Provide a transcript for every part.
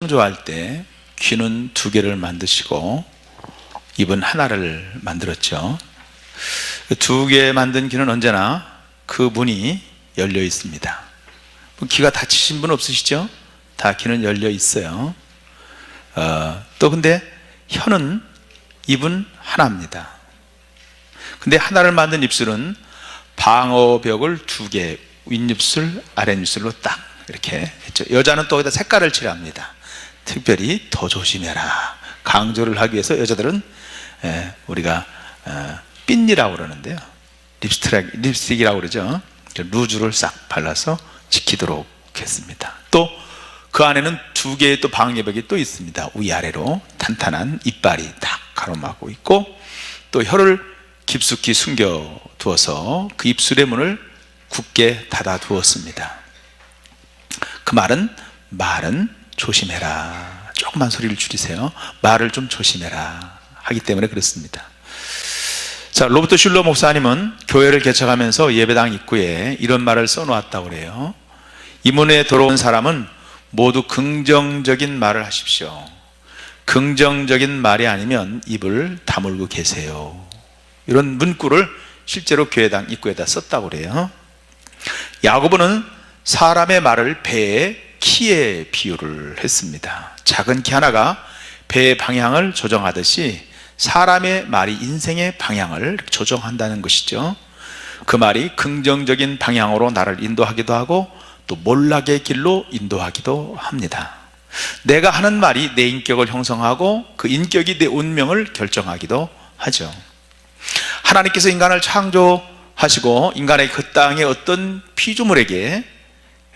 창조할 때 귀는 두 개를 만드시고 입은 하나를 만들었죠. 두 개 만든 귀는 언제나 그 문이 열려 있습니다. 귀가 다치신 분 없으시죠? 다 귀는 열려 있어요. 또 근데 혀는 입은 하나입니다. 근데 하나를 만든 입술은 방어벽을 두 개, 윗입술, 아랫입술로 딱 이렇게 했죠. 여자는 또 거기다 색깔을 칠합니다. 특별히 더 조심해라, 강조를 하기 위해서 여자들은 우리가 삔이라고 그러는데요, 립스틱이라고 그러죠. 루즈를 싹 발라서 지키도록 했습니다. 또 그 안에는 두 개의 또 방어벽이 또 있습니다. 위아래로 탄탄한 이빨이 딱 가로막고 있고, 또 혀를 깊숙이 숨겨 두어서 그 입술의 문을 굳게 닫아 두었습니다. 그 말은 조심해라, 조금만 소리를 줄이세요, 말을 좀 조심해라 하기 때문에 그렇습니다. 자, 로버트 슐러 목사님은 교회를 개척하면서 예배당 입구에 이런 말을 써놓았다고 그래요. 이 문에 들어온 사람은 모두 긍정적인 말을 하십시오. 긍정적인 말이 아니면 입을 다물고 계세요. 이런 문구를 실제로 교회당 입구에다 썼다고 그래요. 야고보는 사람의 말을 배의 키에 비유를 했습니다. 작은 키 하나가 배의 방향을 조정하듯이 사람의 말이 인생의 방향을 조정한다는 것이죠. 그 말이 긍정적인 방향으로 나를 인도하기도 하고 또 몰락의 길로 인도하기도 합니다. 내가 하는 말이 내 인격을 형성하고 그 인격이 내 운명을 결정하기도 하죠. 하나님께서 인간을 창조하시고 인간의 그 땅의 어떤 피조물에게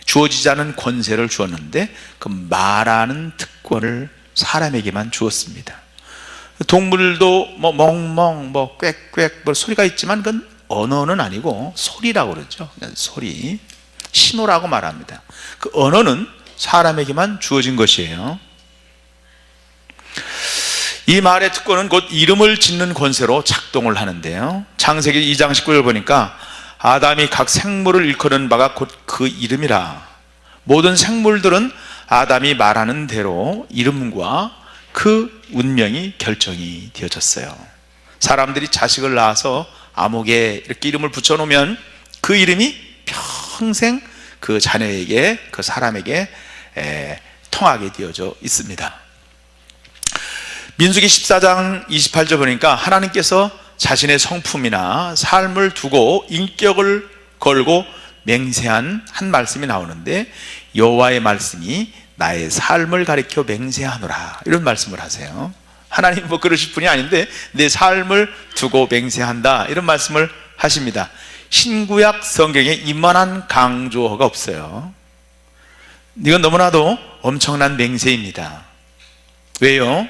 주어지지 않은 권세를 주었는데 그 말하는 특권을 사람에게만 주었습니다. 동물도 멍멍 꽥꽥 소리가 있지만 그건 언어는 아니고 소리라고 그러죠. 소리, 신호라고 말합니다. 그 언어는 사람에게만 주어진 것이에요. 이 말의 특권은 곧 이름을 짓는 권세로 작동을 하는데요, 창세기 2장 19절 보니까 아담이 각 생물을 일컫는 바가 곧 그 이름이라. 모든 생물들은 아담이 말하는 대로 이름과 그 운명이 결정이 되어졌어요. 사람들이 자식을 낳아서 아무개 이렇게 이름을 붙여놓으면 그 이름이 평생 그 자녀에게, 그 사람에게 통하게 되어져 있습니다. 민수기 14장 28절 보니까 하나님께서 자신의 성품이나 삶을 두고 인격을 걸고 맹세한 한 말씀이 나오는데, 여호와의 말씀이 나의 삶을 가리켜 맹세하노라, 이런 말씀을 하세요. 하나님 그러실 분이 아닌데 내 삶을 두고 맹세한다, 이런 말씀을 하십니다. 신구약 성경에 이만한 강조어가 없어요. 이건 너무나도 엄청난 맹세입니다. 왜요?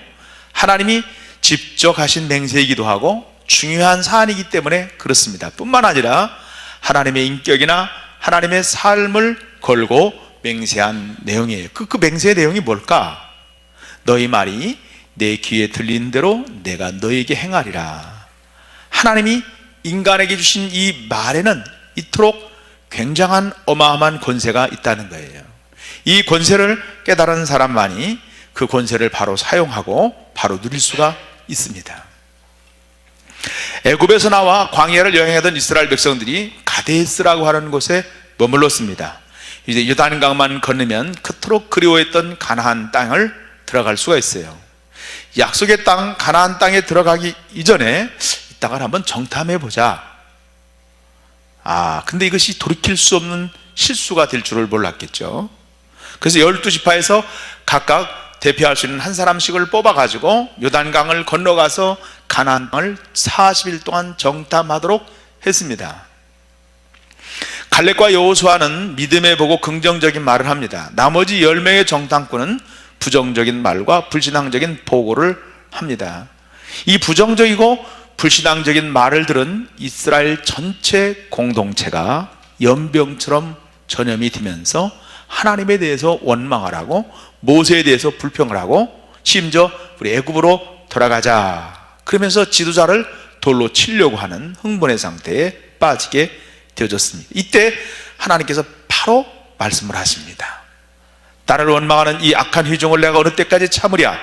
하나님이 직접 하신 맹세이기도 하고 중요한 사안이기 때문에 그렇습니다. 뿐만 아니라 하나님의 인격이나 하나님의 삶을 걸고 맹세한 내용이에요. 그 맹세의 내용이 뭘까? 너희 말이 내 귀에 들리는 대로 내가 너에게 행하리라. 하나님이 인간에게 주신 이 말에는 이토록 굉장한 어마어마한 권세가 있다는 거예요. 이 권세를 깨달은 사람만이 그 권세를 바로 사용하고 바로 누릴 수가 있습니다. 애굽에서 나와 광야를 여행하던 이스라엘 백성들이 가데스라고 하는 곳에 머물렀습니다. 이제 요단강만 건너면 그토록 그리워했던 가나안 땅을 들어갈 수가 있어요. 약속의 땅 가나안 땅에 들어가기 이전에 이 땅을 한번 정탐해 보자. 근데 이것이 돌이킬 수 없는 실수가 될 줄을 몰랐겠죠. 그래서 12지파에서 각각 대표할 수 있는 한 사람씩을 뽑아가지고 요단강을 건너가서 가나안 땅을 40일 동안 정탐하도록 했습니다. 갈렙과 여호수아는 믿음에 보고 긍정적인 말을 합니다. 나머지 10명의 정탐꾼은 부정적인 말과 불신앙적인 보고를 합니다. 이 부정적이고 불신앙적인 말을 들은 이스라엘 전체 공동체가 연병처럼 전염이 되면서 하나님에 대해서 원망을 하고 모세에 대해서 불평을 하고 심지어 우리 애굽으로 돌아가자 그러면서 지도자를 돌로 치려고 하는 흥분의 상태에 빠지게 되어졌습니다. 이때 하나님께서 바로 말씀을 하십니다. 나를 원망하는 이 악한 회중을 내가 어느 때까지 참으랴?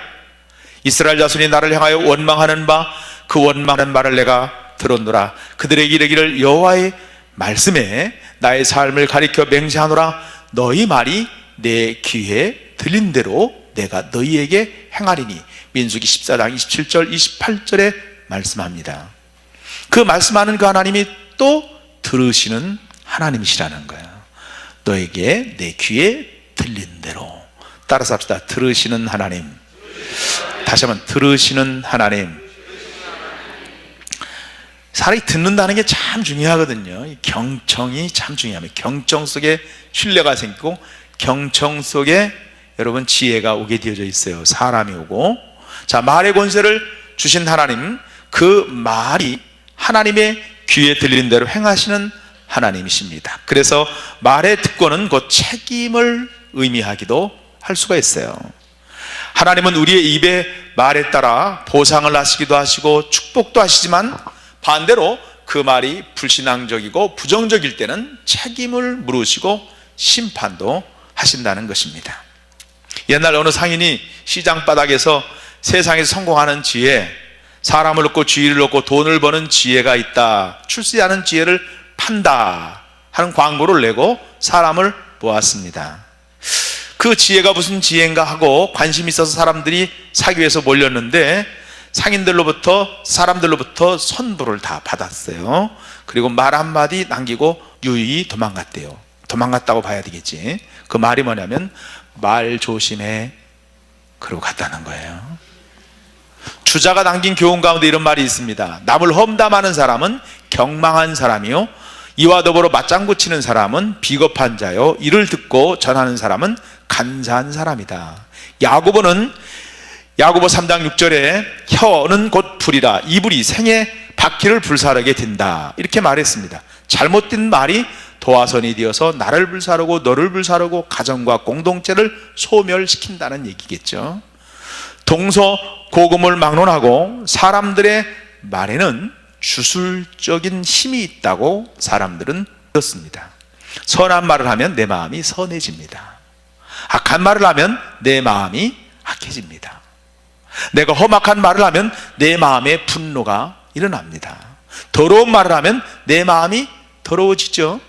이스라엘 자손이 나를 향하여 원망하는 바 그 원망하는 말을 내가 들었노라. 그들에게 이르기를 여호와의 말씀에 나의 삶을 가리켜 맹세하노라. 너희 말이 내 귀에 들린 대로 내가 너희에게 행하리니. 민수기 14장 27절 28절에 말씀합니다. 그 말씀하는 그 하나님이 또 들으시는 하나님이시라는 거예요. 너에게 내 귀에 들린 대로. 따라서 합시다. 들으시는 하나님. 다시 한번 들으시는 하나님. 사람이 듣는다는 게 참 중요하거든요. 경청이 참 중요합니다. 경청 속에 신뢰가 생기고 경청 속에 여러분 지혜가 오게 되어져 있어요. 사람이 오고. 자, 말의 권세를 주신 하나님, 그 말이 하나님의 귀에 들리는 대로 행하시는 하나님이십니다. 그래서 말의 특권은 곧 책임을 의미하기도 할 수가 있어요. 하나님은 우리의 입의 말에 따라 보상을 하시기도 하시고 축복도 하시지만 반대로 그 말이 불신앙적이고 부정적일 때는 책임을 물으시고 심판도 하신다는 것입니다. 옛날 어느 상인이 시장 바닥에서 세상에서 성공하는 지혜, 사람을 얻고 주의를 얻고 돈을 버는 지혜가 있다, 출세하는 지혜를 판다 하는 광고를 내고 사람을 모았습니다. 그 지혜가 무슨 지혜인가 하고 관심이 있어서 사람들이 사기 위해서 몰렸는데 사람들로부터 선불을 다 받았어요. 그리고 말 한마디 남기고 유유히 도망갔대요. 도망갔다고 봐야 되겠지. 그 말이 뭐냐면 말 조심해 그러고 갔다는 거예요. 주자가 남긴 교훈 가운데 이런 말이 있습니다. 남을 험담하는 사람은 경망한 사람이요, 이와 더불어 맞장구 치는 사람은 비겁한 자요, 이를 듣고 전하는 사람은 간사한 사람이다. 야고보 3장 6절에 혀는 곧 불이라 이불이 생에 바퀴를 불사르게 된다, 이렇게 말했습니다. 잘못된 말이 도화선이 되어서 나를 불사르고 너를 불사르고 가정과 공동체를 소멸시킨다는 얘기겠죠. 동서고금을 막론하고 사람들의 말에는 주술적인 힘이 있다고 사람들은 그렇습니다. 선한 말을 하면 내 마음이 선해집니다. 악한 말을 하면 내 마음이 악해집니다. 내가 험악한 말을 하면 내 마음에 분노가 일어납니다. 더러운 말을 하면 내 마음이 더러워지죠.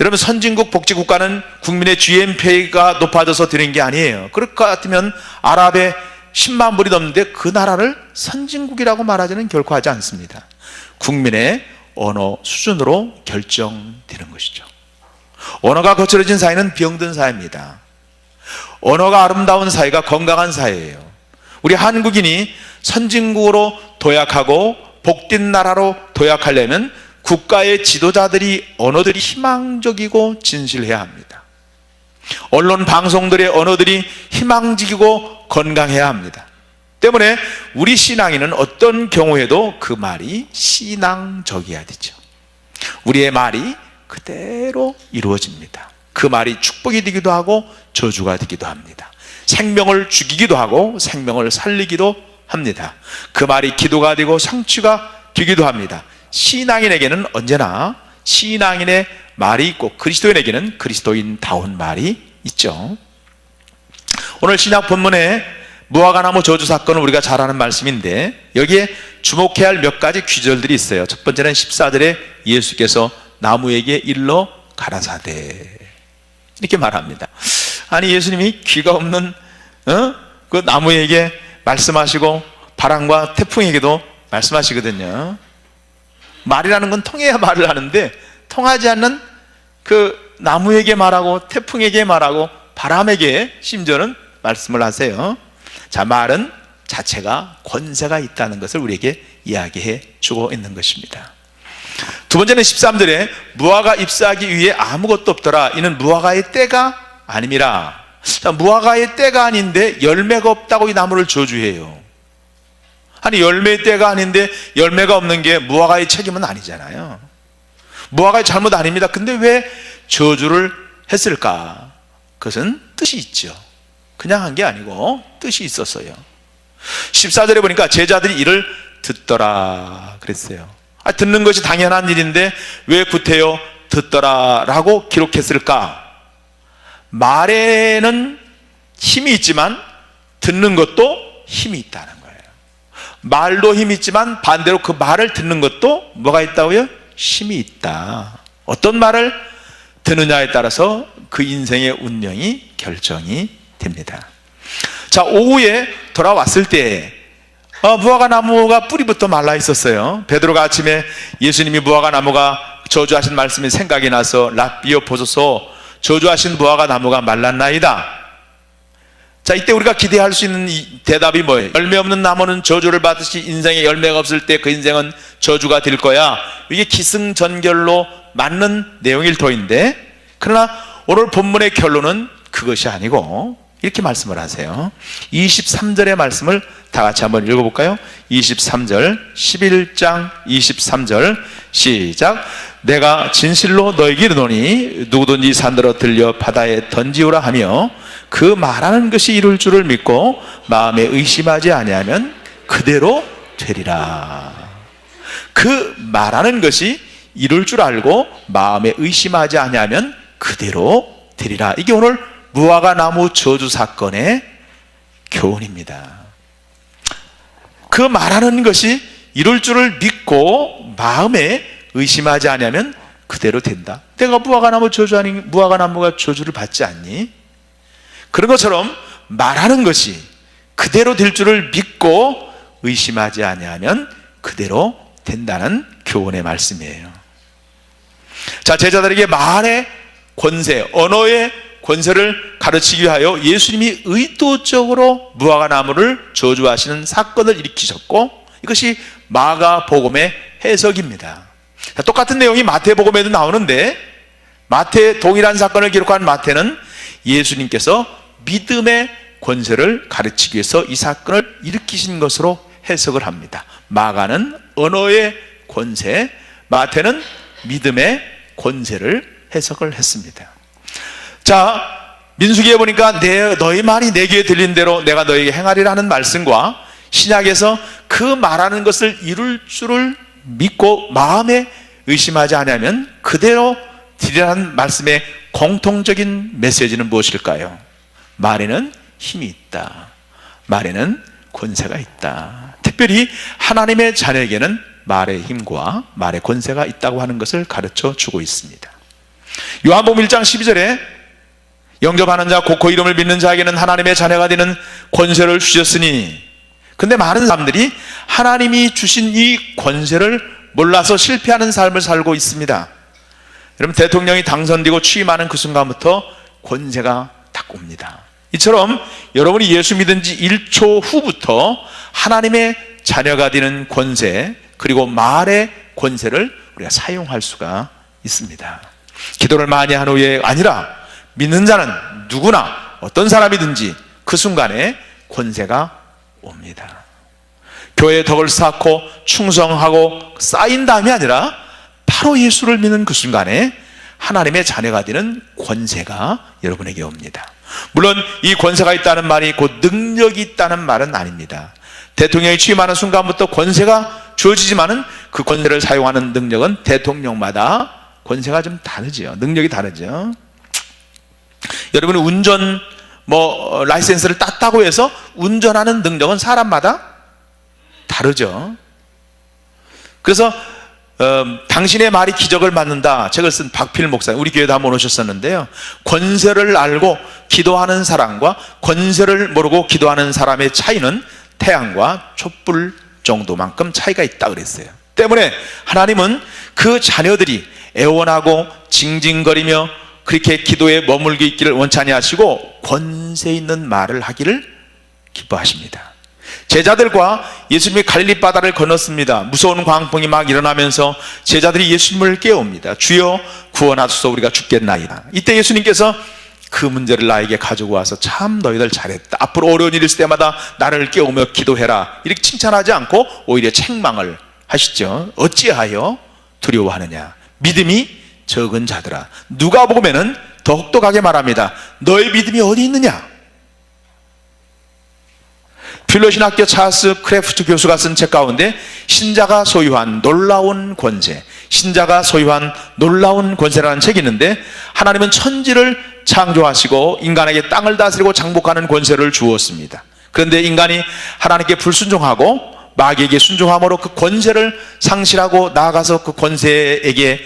여러분, 선진국 복지국가는 국민의 GNP가 높아져서 되는 게 아니에요. 그럴 것 같으면 아랍에 10만 불이 넘는데 그 나라를 선진국이라고 말하지는 결코 하지 않습니다. 국민의 언어 수준으로 결정되는 것이죠. 언어가 거칠어진 사회는 병든 사회입니다. 언어가 아름다운 사회가 건강한 사회예요. 우리 한국인이 선진국으로 도약하고 복된 나라로 도약하려면 국가의 지도자들이 언어들이 희망적이고 진실해야 합니다. 언론 방송들의 언어들이 희망적이고 건강해야 합니다. 때문에 우리 신앙인은 어떤 경우에도 그 말이 신앙적이어야 되죠. 우리의 말이 그대로 이루어집니다. 그 말이 축복이 되기도 하고 저주가 되기도 합니다. 생명을 죽이기도 하고 생명을 살리기도 합니다. 그 말이 기도가 되고 성취가 되기도 합니다. 신앙인에게는 언제나 신앙인의 말이 있고 그리스도인에게는 그리스도인다운 말이 있죠. 오늘 신약 본문에 무화과나무 저주 사건은 우리가 잘 아는 말씀인데 여기에 주목해야 할 몇 가지 귀절들이 있어요. 첫 번째는 14절에 예수께서 나무에게 일러 가라사대 이렇게 말합니다. 아니, 예수님이 귀가 없는 그 나무에게 말씀하시고 바람과 태풍에게도 말씀하시거든요. 말이라는 건 통해야 말을 하는데 통하지 않는 그 나무에게 말하고 태풍에게 말하고 바람에게 심지어는 말씀을 하세요. 자, 말은 자체가 권세가 있다는 것을 우리에게 이야기해 주고 있는 것입니다. 두 번째는 13절에 무화과 잎사귀 위에 아무것도 없더라. 이는 무화과의 때가 아님이라. 자, 무화과의 때가 아닌데 열매가 없다고 이 나무를 저주해요. 아니, 열매의 때가 아닌데 열매가 없는 게 무화과의 책임은 아니잖아요. 무화과의 잘못 아닙니다. 근데 왜 저주를 했을까? 그것은 뜻이 있죠. 그냥 한 게 아니고 뜻이 있었어요. 14절에 보니까 제자들이 이를 듣더라 그랬어요. 듣는 것이 당연한 일인데 왜 구태여 듣더라 라고 기록했을까? 말에는 힘이 있지만 듣는 것도 힘이 있다는 거예요. 말도 힘이 있지만 반대로 그 말을 듣는 것도 뭐가 있다고요? 힘이 있다. 어떤 말을 듣느냐에 따라서 그 인생의 운명이 결정이 됩니다. 자, 오후에 돌아왔을 때 무화과 나무가 뿌리부터 말라 있었어요. 베드로가 아침에 예수님이 무화과 나무가 저주하신 말씀이 생각이 나서 라비어 보소서, 저주하신 무화과 나무가 말랐나이다. 자, 이때 우리가 기대할 수 있는 이 대답이 뭐예요? 열매 없는 나무는 저주를 받듯이 인생에 열매가 없을 때 그 인생은 저주가 될 거야. 이게 기승전결로 맞는 내용일 터인데, 그러나 오늘 본문의 결론은 그것이 아니고 이렇게 말씀을 하세요. 23절의 말씀을 다 같이 한번 읽어볼까요? 23절, 11장 23절 시작. 내가 진실로 너에게 이르노니 누구든지 산더러 들려 바다에 던지우라 하며 그 말하는 것이 이룰 줄을 믿고 마음에 의심하지 아니하면 그대로 되리라. 그 말하는 것이 이룰 줄 알고 마음에 의심하지 아니하면 그대로 되리라. 이게 오늘 무화과 나무 저주 사건의 교훈입니다. 그 말하는 것이 이룰 줄을 믿고 마음에 의심하지 않으면 그대로 된다. 내가 무화과 나무 저주하니 무화과 나무가 저주를 받지 않니? 그런 것처럼 말하는 것이 그대로 될 줄을 믿고 의심하지 아니하면 그대로 된다는 교훈의 말씀이에요. 자, 제자들에게 말의 권세, 언어의 권세를 가르치기 위하여 예수님이 의도적으로 무화과 나무를 저주하시는 사건을 일으키셨고, 이것이 마가복음의 해석입니다. 똑같은 내용이 마태복음에도 나오는데, 마태 동일한 사건을 기록한 마태는 예수님께서 믿음의 권세를 가르치기 위해서 이 사건을 일으키신 것으로 해석을 합니다. 마가는 언어의 권세, 마태는 믿음의 권세를 해석을 했습니다. 자, 민수기에 보니까 너희 말이 내 귀에 들린 대로 내가 너에게 행하리라는 말씀과 신약에서 그 말하는 것을 이룰 줄을 믿고 마음에 의심하지 않으면 그대로 드리라는 말씀의 공통적인 메시지는 무엇일까요? 말에는 힘이 있다. 말에는 권세가 있다. 특별히 하나님의 자녀에게는 말의 힘과 말의 권세가 있다고 하는 것을 가르쳐 주고 있습니다. 요한복음 1장 12절에 영접하는 자 곧 그 이름을 믿는 자에게는 하나님의 자녀가 되는 권세를 주셨으니, 근데 많은 사람들이 하나님이 주신 이 권세를 몰라서 실패하는 삶을 살고 있습니다. 여러분, 대통령이 당선되고 취임하는 그 순간부터 권세가 딱 옵니다. 이처럼 여러분이 예수 믿은 지 1초 후부터 하나님의 자녀가 되는 권세, 그리고 말의 권세를 우리가 사용할 수가 있습니다. 기도를 많이 한 후에 아니라 믿는 자는 누구나 어떤 사람이든지 그 순간에 권세가 옵니다. 교회의 덕을 쌓고 충성하고 쌓인 다음이 아니라 바로 예수를 믿는 그 순간에 하나님의 자녀가 되는 권세가 여러분에게 옵니다. 물론 이 권세가 있다는 말이 곧 능력이 있다는 말은 아닙니다. 대통령이 취임하는 순간부터 권세가 주어지지만은 그 권세를 사용하는 능력은 대통령마다 권세가 좀 다르죠. 능력이 다르죠. 여러분이 운전 라이센스를 땄다고 해서 운전하는 능력은 사람마다 다르죠. 그래서 당신의 말이 기적을 만든다 책을 쓴 박필 목사님, 우리 교회도 한번 오셨었는데요, 권세를 알고 기도하는 사람과 권세를 모르고 기도하는 사람의 차이는 태양과 촛불 정도만큼 차이가 있다 그랬어요. 때문에 하나님은 그 자녀들이 애원하고 징징거리며 그렇게 기도에 머물게 있기를 원치 아니하시고 권세 있는 말을 하기를 기뻐하십니다. 제자들과 예수님이 갈릴리 바다를 건넜습니다. 무서운 광풍이 막 일어나면서 제자들이 예수님을 깨웁니다. 주여 구원하소서, 우리가 죽겠나이다. 이때 예수님께서 그 문제를 나에게 가지고 와서 참 너희들 잘했다. 앞으로 어려운 일이 있을 때마다 나를 깨우며 기도해라. 이렇게 칭찬하지 않고 오히려 책망을 하시죠. 어찌하여 두려워하느냐. 믿음이 적은 자들아. 누가복음에는 더 혹독하게 말합니다. 너의 믿음이 어디 있느냐. 필로신학교 찰스 크래프트 교수가 쓴 책 가운데 신자가 소유한 놀라운 권세, 신자가 소유한 놀라운 권세라는 책이 있는데, 하나님은 천지를 창조하시고 인간에게 땅을 다스리고 장복하는 권세를 주었습니다. 그런데 인간이 하나님께 불순종하고 마귀에게 순종함으로 그 권세를 상실하고 나아가서 그 권세에게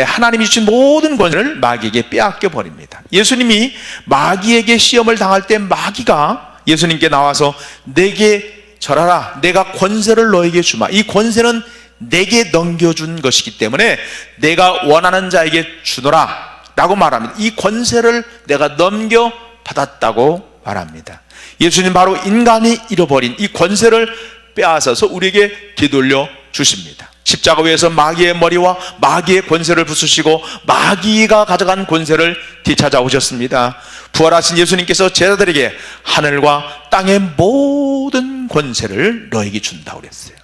하나님이 주신 모든 권세를 마귀에게 빼앗겨 버립니다. 예수님이 마귀에게 시험을 당할 때 마귀가 예수님께 나와서 내게 절하라, 내가 권세를 너에게 주마. 이 권세는 내게 넘겨준 것이기 때문에 내가 원하는 자에게 주노라 라고 말합니다. 이 권세를 내가 넘겨받았다고 말합니다. 예수님 바로 인간이 잃어버린 이 권세를 빼앗아서 우리에게 되돌려 주십니다. 십자가 위에서 마귀의 머리와 마귀의 권세를 부수시고 마귀가 가져간 권세를 되찾아오셨습니다. 부활하신 예수님께서 제자들에게 하늘과 땅의 모든 권세를 너에게 준다고 그랬어요.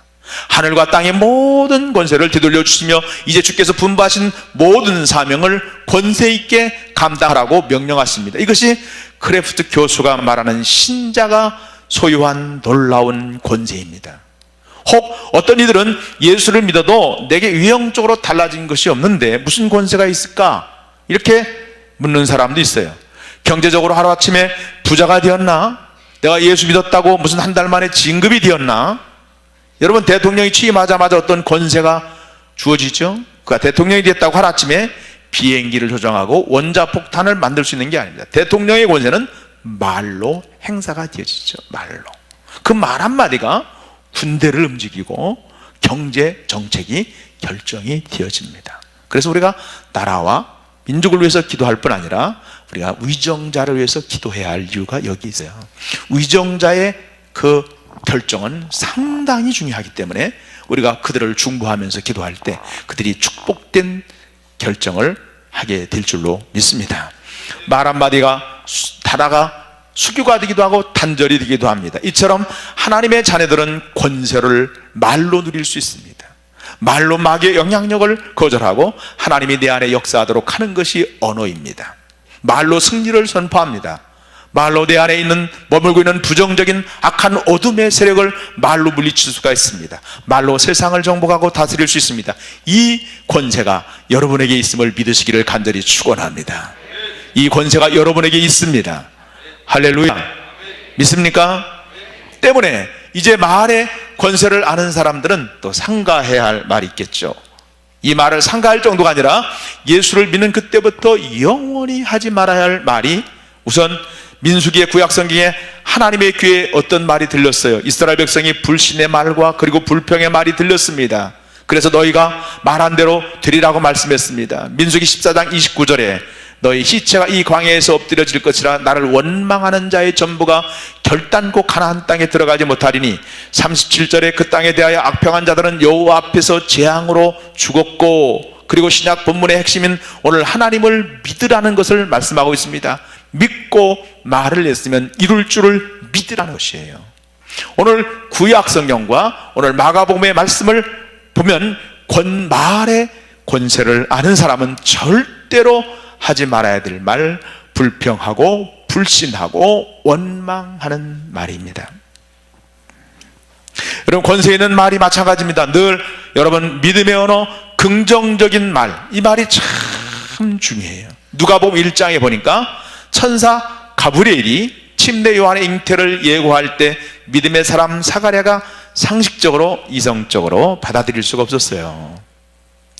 하늘과 땅의 모든 권세를 되돌려 주시며 이제 주께서 분부하신 모든 사명을 권세 있게 감당하라고 명령하십니다. 이것이 크래프트 교수가 말하는 신자가 소유한 놀라운 권세입니다. 혹 어떤 이들은 예수를 믿어도 내게 유형적으로 달라진 것이 없는데 무슨 권세가 있을까? 이렇게 묻는 사람도 있어요. 경제적으로 하루아침에 부자가 되었나? 내가 예수 믿었다고 무슨 한 달 만에 진급이 되었나? 여러분, 대통령이 취임하자마자 어떤 권세가 주어지죠? 그가 대통령이 됐다고 하루아침에 비행기를 조정하고 원자폭탄을 만들 수 있는 게 아닙니다. 대통령의 권세는 말로 행사가 되어지죠. 말로. 그 말 한마디가 군대를 움직이고 경제 정책이 결정이 되어집니다. 그래서 우리가 나라와 민족을 위해서 기도할 뿐 아니라 우리가 위정자를 위해서 기도해야 할 이유가 여기 있어요. 위정자의 그 결정은 상당히 중요하기 때문에 우리가 그들을 중보하면서 기도할 때 그들이 축복된 결정을 하게 될 줄로 믿습니다. 말 한마디가 다다가 수교가 되기도 하고 단절이 되기도 합니다. 이처럼 하나님의 자녀들은 권세를 말로 누릴 수 있습니다. 말로 마귀의 영향력을 거절하고 하나님이 내 안에 역사하도록 하는 것이 언어입니다. 말로 승리를 선포합니다. 말로 내 안에 머물고 있는 부정적인 악한 어둠의 세력을 말로 물리칠 수가 있습니다. 말로 세상을 정복하고 다스릴 수 있습니다. 이 권세가 여러분에게 있음을 믿으시기를 간절히 축원합니다. 이 권세가 여러분에게 있습니다. 할렐루야. 믿습니까? 때문에 이제 말의 권세를 아는 사람들은 또 상가해야 할 말이 있겠죠. 이 말을 상가할 정도가 아니라 예수를 믿는 그때부터 영원히 하지 말아야 할 말이, 우선 민수기의 구약성경에 하나님의 귀에 어떤 말이 들렸어요? 이스라엘 백성이 불신의 말과 그리고 불평의 말이 들렸습니다. 그래서 너희가 말한 대로 되리라고 말씀했습니다. 민수기 14장 29절에 너희 시체가 이 광야에서 엎드려질 것이라 나를 원망하는 자의 전부가 결단코 가나안 땅에 들어가지 못하리니 37절에 그 땅에 대하여 악평한 자들은 여호와 앞에서 재앙으로 죽었고, 그리고 신약 본문의 핵심인 오늘 하나님을 믿으라는 것을 말씀하고 있습니다. 믿고 말을 했으면 이룰 줄을 믿으라는 것이에요. 오늘 구약 성경과 오늘 마가복음의 말씀을 보면 말의 권세를 아는 사람은 절대로 하지 말아야 될 말, 불평하고 불신하고 원망하는 말입니다. 여러분, 권세 있는 말이 마찬가지입니다. 늘 여러분 믿음의 언어, 긍정적인 말, 이 말이 참 중요해요. 누가복음 1장에 보니까 천사 가브리엘이 침례 요한의 잉태를 예고할 때 믿음의 사람 사가랴가 상식적으로 이성적으로 받아들일 수가 없었어요.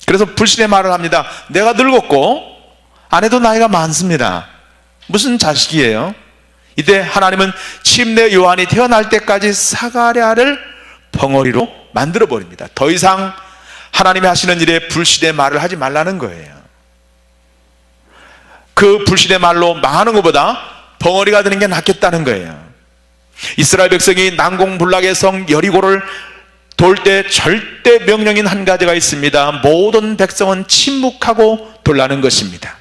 그래서 불신의 말을 합니다. 내가 늙었고 아내도 나이가 많습니다. 무슨 자식이에요? 이때 하나님은 침례 요한이 태어날 때까지 사가랴를 벙어리로 만들어 버립니다. 더 이상 하나님이 하시는 일에 불신의 말을 하지 말라는 거예요. 그 불신의 말로 망하는 것보다 벙어리가 되는 게 낫겠다는 거예요. 이스라엘 백성이 난공불락의 성 여리고를 돌 때 절대 명령인 한 가지가 있습니다. 모든 백성은 침묵하고 돌라는 것입니다.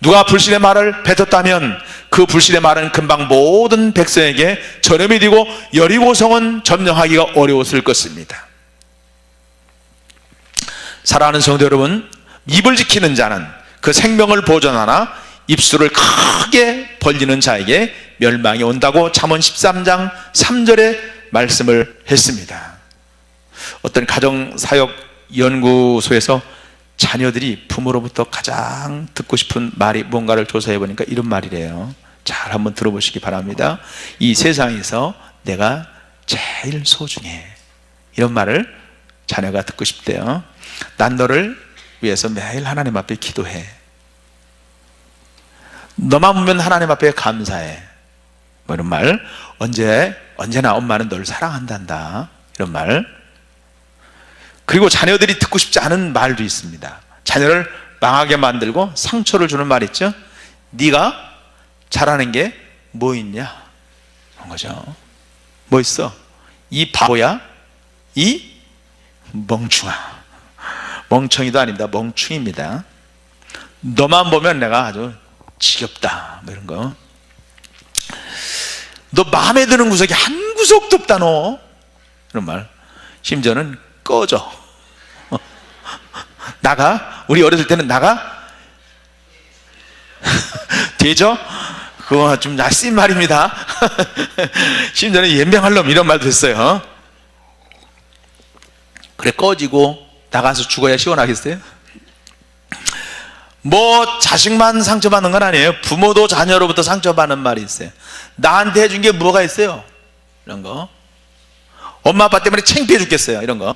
누가 불신의 말을 뱉었다면 그 불신의 말은 금방 모든 백성에게 전염이 되고 여리고성은 점령하기가 어려웠을 것입니다. 사랑하는 성도 여러분, 입을 지키는 자는 그 생명을 보존하나 입술을 크게 벌리는 자에게 멸망이 온다고 잠언 13장 3절에 말씀을 했습니다. 어떤 가정사역연구소에서 자녀들이 부모로부터 가장 듣고 싶은 말이 뭔가를 조사해 보니까 이런 말이래요. 잘 한번 들어보시기 바랍니다. 이 세상에서 내가 제일 소중해. 이런 말을 자녀가 듣고 싶대요. 난 너를 위해서 매일 하나님 앞에 기도해. 너만 보면 하나님 앞에 감사해. 뭐 이런 말. 언제나 엄마는 너를 사랑한단다. 이런 말. 그리고 자녀들이 듣고 싶지 않은 말도 있습니다. 자녀를 망하게 만들고 상처를 주는 말 있죠. 네가 잘하는 게 뭐 있냐? 그런 거죠. 뭐 있어? 이 바보야? 이 멍충아. 멍청이도 아닙니다. 멍충입니다. 너만 보면 내가 아주 지겹다. 뭐 이런 거. 너 마음에 드는 구석이 한 구석도 없다 너. 이런 말. 심지어는 꺼져. 나가. 우리 어렸을 때는 나가. 되죠? 그거 좀 낯선 말입니다. 심지어는 연병할 놈 이런 말도 했어요. 그래 꺼지고 나가서 죽어야 시원하겠어요? 뭐 자식만 상처받는 건 아니에요. 부모도 자녀로부터 상처받는 말이 있어요. 나한테 해준 게 뭐가 있어요? 이런 거. 엄마 아빠 때문에 창피해 죽겠어요. 이런 거.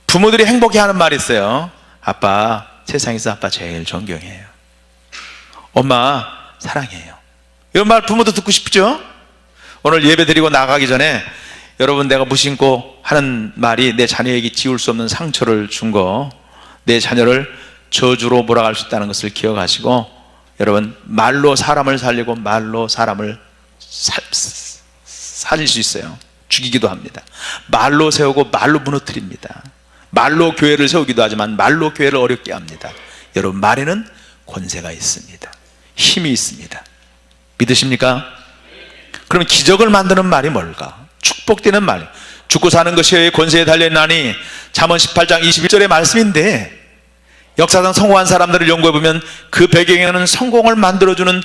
부모들이 행복해하는 말이 있어요. 아빠 세상에서 아빠 제일 존경해요. 엄마 사랑해요. 이런 말 부모도 듣고 싶죠? 오늘 예배 드리고 나가기 전에 여러분 내가 무심코 하는 말이 내 자녀에게 지울 수 없는 상처를 준 거, 내 자녀를 저주로 몰아갈 수 있다는 것을 기억하시고, 여러분 말로 사람을 살리고 말로 사람을 살릴 수 있어요. 죽이기도 합니다. 말로 세우고 말로 무너뜨립니다. 말로 교회를 세우기도 하지만 말로 교회를 어렵게 합니다. 여러분 말에는 권세가 있습니다. 힘이 있습니다. 믿으십니까? 그럼 기적을 만드는 말이 뭘까? 축복되는 말. 죽고 사는 것이 권세에 달려있나니 잠언 18장 21절의 말씀인데, 역사상 성공한 사람들을 연구해보면 그 배경에는 성공을 만들어주는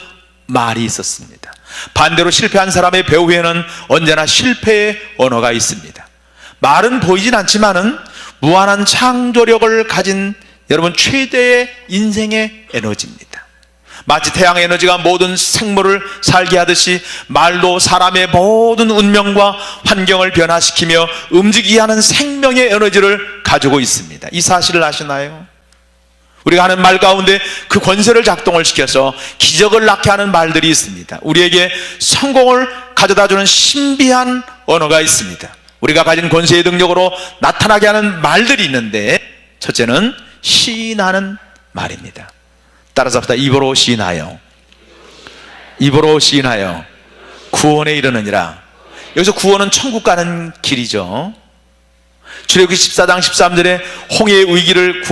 말이 있었습니다. 반대로 실패한 사람의 배후에는 언제나 실패의 언어가 있습니다. 말은 보이진 않지만은 무한한 창조력을 가진 여러분 최대의 인생의 에너지입니다. 마치 태양의 에너지가 모든 생물을 살게 하듯이 말도 사람의 모든 운명과 환경을 변화시키며 움직이게 하는 생명의 에너지를 가지고 있습니다. 이 사실을 아시나요? 우리가 하는 말 가운데 그 권세를 작동을 시켜서 기적을 낳게 하는 말들이 있습니다. 우리에게 성공을 가져다주는 신비한 언어가 있습니다. 우리가 가진 권세의 능력으로 나타나게 하는 말들이 있는데, 첫째는 시인하는 말입니다. 따라서 합시다. 입으로 시인하여, 입으로 시인하여 구원에 이르느니라. 여기서 구원은 천국 가는 길이죠. 출애굽기 14장 13절에 홍해의 위기를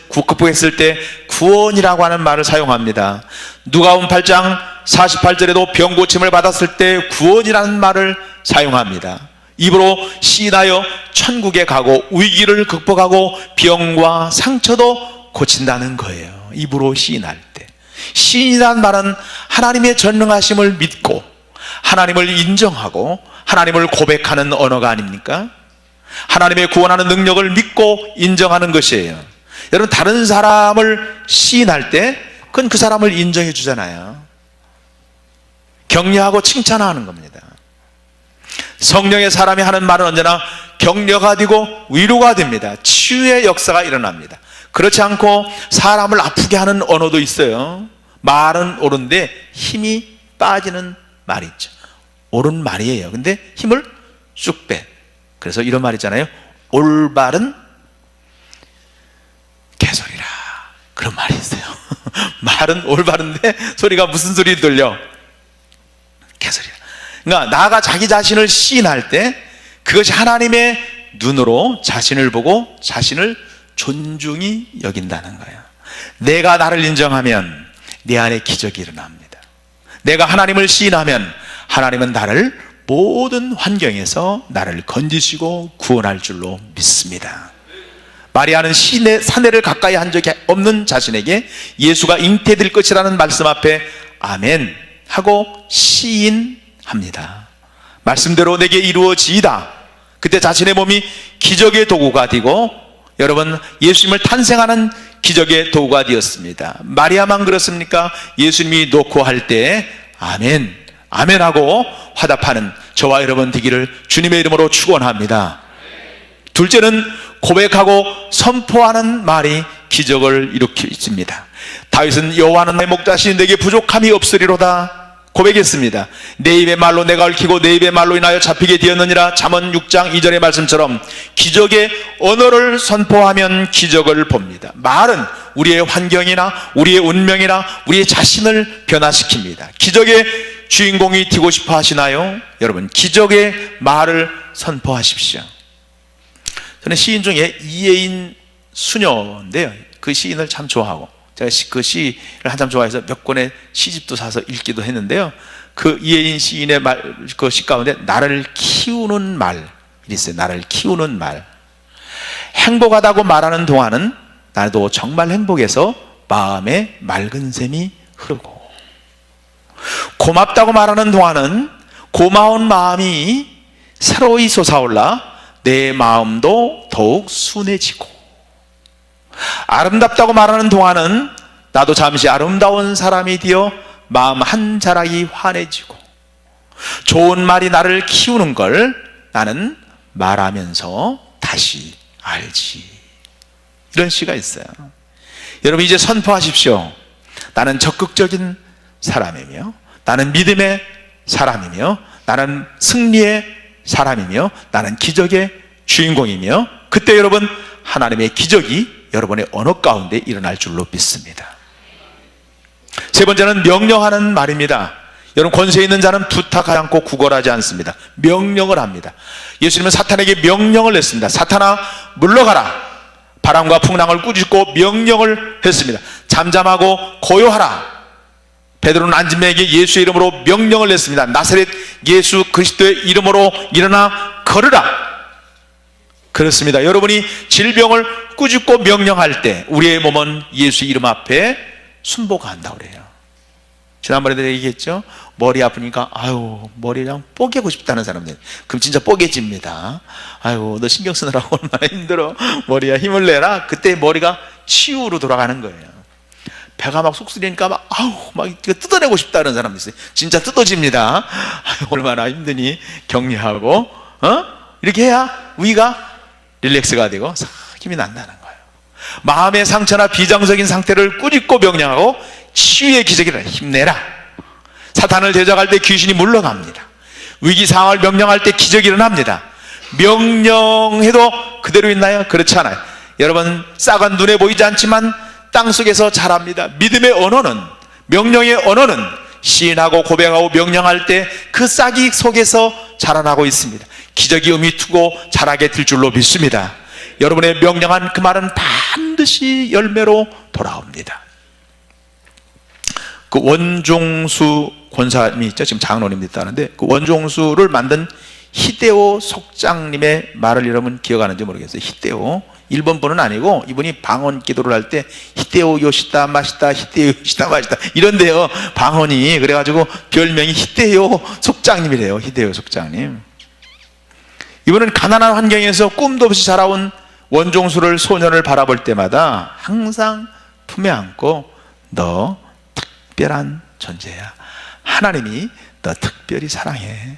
극복했을 때 구원이라고 하는 말을 사용합니다. 누가복음 8장 48절에도 병 고침을 받았을 때 구원이라는 말을 사용합니다. 입으로 시인하여 천국에 가고 위기를 극복하고 병과 상처도 고친다는 거예요. 입으로 시인할 때. 시인이란 말은 하나님의 전능하심을 믿고 하나님을 인정하고 하나님을 고백하는 언어가 아닙니까? 하나님의 구원하는 능력을 믿고 인정하는 것이에요. 여러분 다른 사람을 시인할 때 그건 그 사람을 인정해 주잖아요. 격려하고 칭찬하는 겁니다. 성령의 사람이 하는 말은 언제나 격려가 되고 위로가 됩니다. 치유의 역사가 일어납니다. 그렇지 않고 사람을 아프게 하는 언어도 있어요. 말은 옳은데 힘이 빠지는 말이 있죠. 옳은 말이에요. 근데 힘을 쑥 빼. 그래서 이런 말 있잖아요. 올바른 개소리라. 그런 말이 있어요. 말은 올바른데 소리가 무슨 소리 들려? 개소리라. 그러니까 나가 자기 자신을 시인할 때 그것이 하나님의 눈으로 자신을 보고 자신을 존중히 여긴다는 거예요. 내가 나를 인정하면 내 안에 기적이 일어납니다. 내가 하나님을 시인하면 하나님은 나를 모든 환경에서 나를 건지시고 구원할 줄로 믿습니다. 마리아는 사내를 가까이 한 적이 없는 자신에게 예수가 잉태될 것이라는 말씀 앞에 아멘 하고 시인합니다. 말씀대로 내게 이루어지이다. 그때 자신의 몸이 기적의 도구가 되고 여러분, 예수님을 탄생하는 기적의 도구가 되었습니다. 마리아만 그렇습니까? 예수님이 놓고 할 때 아멘, 아멘 하고 화답하는 저와 여러분 되기를 주님의 이름으로 축원합니다. 둘째는 고백하고 선포하는 말이 기적을 일으키십니다. 다윗은 여호와는 나의 목자시니 내게 부족함이 없으리로다 고백했습니다. 내 입의 말로 내가 얽히고 내 입의 말로 인하여 잡히게 되었느니라. 잠언 6장 2절의 말씀처럼 기적의 언어를 선포하면 기적을 봅니다. 말은 우리의 환경이나 우리의 운명이나 우리의 자신을 변화시킵니다. 기적의 주인공이 되고 싶어 하시나요? 여러분, 기적의 말을 선포하십시오. 저는 시인 중에 이예인 수녀인데요, 그 시인을 참 좋아하고 제가 그 시를 한참 좋아해서 몇 권의 시집도 사서 읽기도 했는데요, 그 이예인 시인의 그 시 가운데 나를 키우는 말이 있어요. 나를 키우는 말. 행복하다고 말하는 동안은 나도 정말 행복해서 마음에 맑은 샘이 흐르고, 고맙다고 말하는 동안은 고마운 마음이 새로이 솟아올라 내 마음도 더욱 순해지고, 아름답다고 말하는 동안은 나도 잠시 아름다운 사람이 되어 마음 한 자락이 환해지고, 좋은 말이 나를 키우는 걸 나는 말하면서 다시 알지. 이런 시가 있어요. 여러분, 이제 선포하십시오. 나는 적극적인 사람이며, 나는 믿음의 사람이며, 나는 승리의 사람이며, 나는 기적의 주인공이며, 그때 여러분 하나님의 기적이 여러분의 언어 가운데 일어날 줄로 믿습니다. 세 번째는 명령하는 말입니다. 여러분, 권세 있는 자는 부탁하지 않고 구걸하지 않습니다. 명령을 합니다. 예수님은 사탄에게 명령을 냈습니다. 사탄아 물러가라. 바람과 풍랑을 꾸짖고 명령을 했습니다. 잠잠하고 고요하라. 베드로는 안진뱅에게 예수의 이름으로 명령을 냈습니다. 나사렛 예수 그리스도의 이름으로 일어나 걸으라. 그렇습니다. 여러분이 질병을 꾸짖고 명령할 때 우리의 몸은 예수 이름 앞에 순복한다고 그래요. 지난번에 내가 얘기했죠. 머리 아프니까 아유 머리 그냥 뽀개고 싶다는 사람들, 그럼 진짜 뽀개집니다. 아유 너 신경 쓰느라고 얼마나 힘들어, 머리야 힘을 내라. 그때 머리가 치유로 돌아가는 거예요. 배가 막 속쓰리니까 막 아우 막 뜯어내고 싶다는 사람도 있어요. 진짜 뜯어집니다. 아유 얼마나 힘드니 격려하고 이렇게 해야 위가 릴렉스가 되고 힘이 난다는 거예요. 마음의 상처나 비정적인 상태를 꾸짖고 명령하고 치유의 기적이라. 힘내라. 사탄을 대적할 때 귀신이 물러갑니다. 위기 상황을 명령할 때 기적이 일어납니다. 명령해도 그대로 있나요? 그렇지 않아요. 여러분, 싹은 눈에 보이지 않지만 땅속에서 자랍니다. 믿음의 언어는, 명령의 언어는 시인하고 고백하고 명령할 때 그 싹이 속에서 자라나고 있습니다. 기적이 음이트고 자라게 될 줄로 믿습니다. 여러분의 명령한 그 말은 반드시 열매로 돌아옵니다. 그 원종수 권사님이 있죠. 지금 장로님도 있다는데 그 원종수를 만든 히데오 속장님의 말을 여러분 기억하는지 모르겠어요. 히데오, 일본 분은 아니고 이분이 방언 기도를 할 때 히데오 요시다 마시다 히데오 요시다 마시다 이런데요, 방언이. 그래가지고 별명이 히데오 속장님이래요. 히데오 속장님. 이분은 가난한 환경에서 꿈도 없이 자라온 원종수를, 소년을 바라볼 때마다 항상 품에 안고 너 특별한 존재야. 하나님이 너 특별히 사랑해.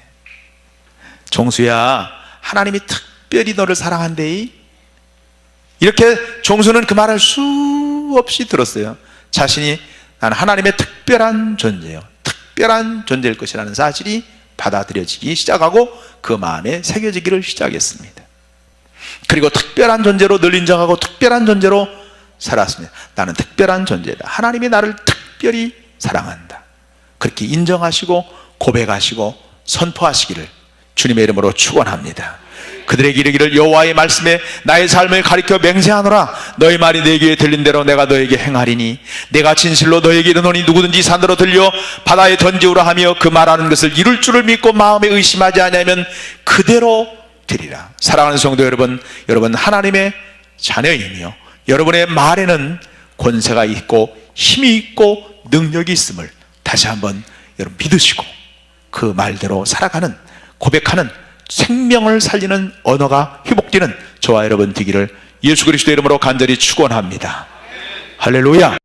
종수야, 하나님이 특별히 너를 사랑한대. 이렇게 종수는 그 말을 수없이 들었어요. 자신이 나는 하나님의 특별한 존재요, 특별한 존재일 것이라는 사실이 받아들여지기 시작하고 그 마음에 새겨지기를 시작했습니다. 그리고 특별한 존재로 늘 인정하고 특별한 존재로 살았습니다. 나는 특별한 존재다. 하나님이 나를 특별히 사랑한다. 그렇게 인정하시고 고백하시고 선포하시기를 주님의 이름으로 축원합니다. 그들에게 이르기를 여호와의 말씀에 나의 삶을 가리켜 맹세하노라. 너희 말이 내 귀에 들린 대로 내가 너에게 행하리니 내가 진실로 너에게 이르노니 누구든지 산으로 들려 바다에 던지우라 하며 그 말하는 것을 이룰 줄을 믿고 마음에 의심하지 아니하면 그대로 되리라. 사랑하는 성도 여러분, 여러분 하나님의 자녀이며 여러분의 말에는 권세가 있고 힘이 있고 능력이 있음을 다시 한번 여러분 믿으시고 그 말대로 살아가는, 고백하는, 생명을 살리는 언어가 회복되는 저와 여러분 되기를 예수 그리스도의 이름으로 간절히 축원합니다. 할렐루야.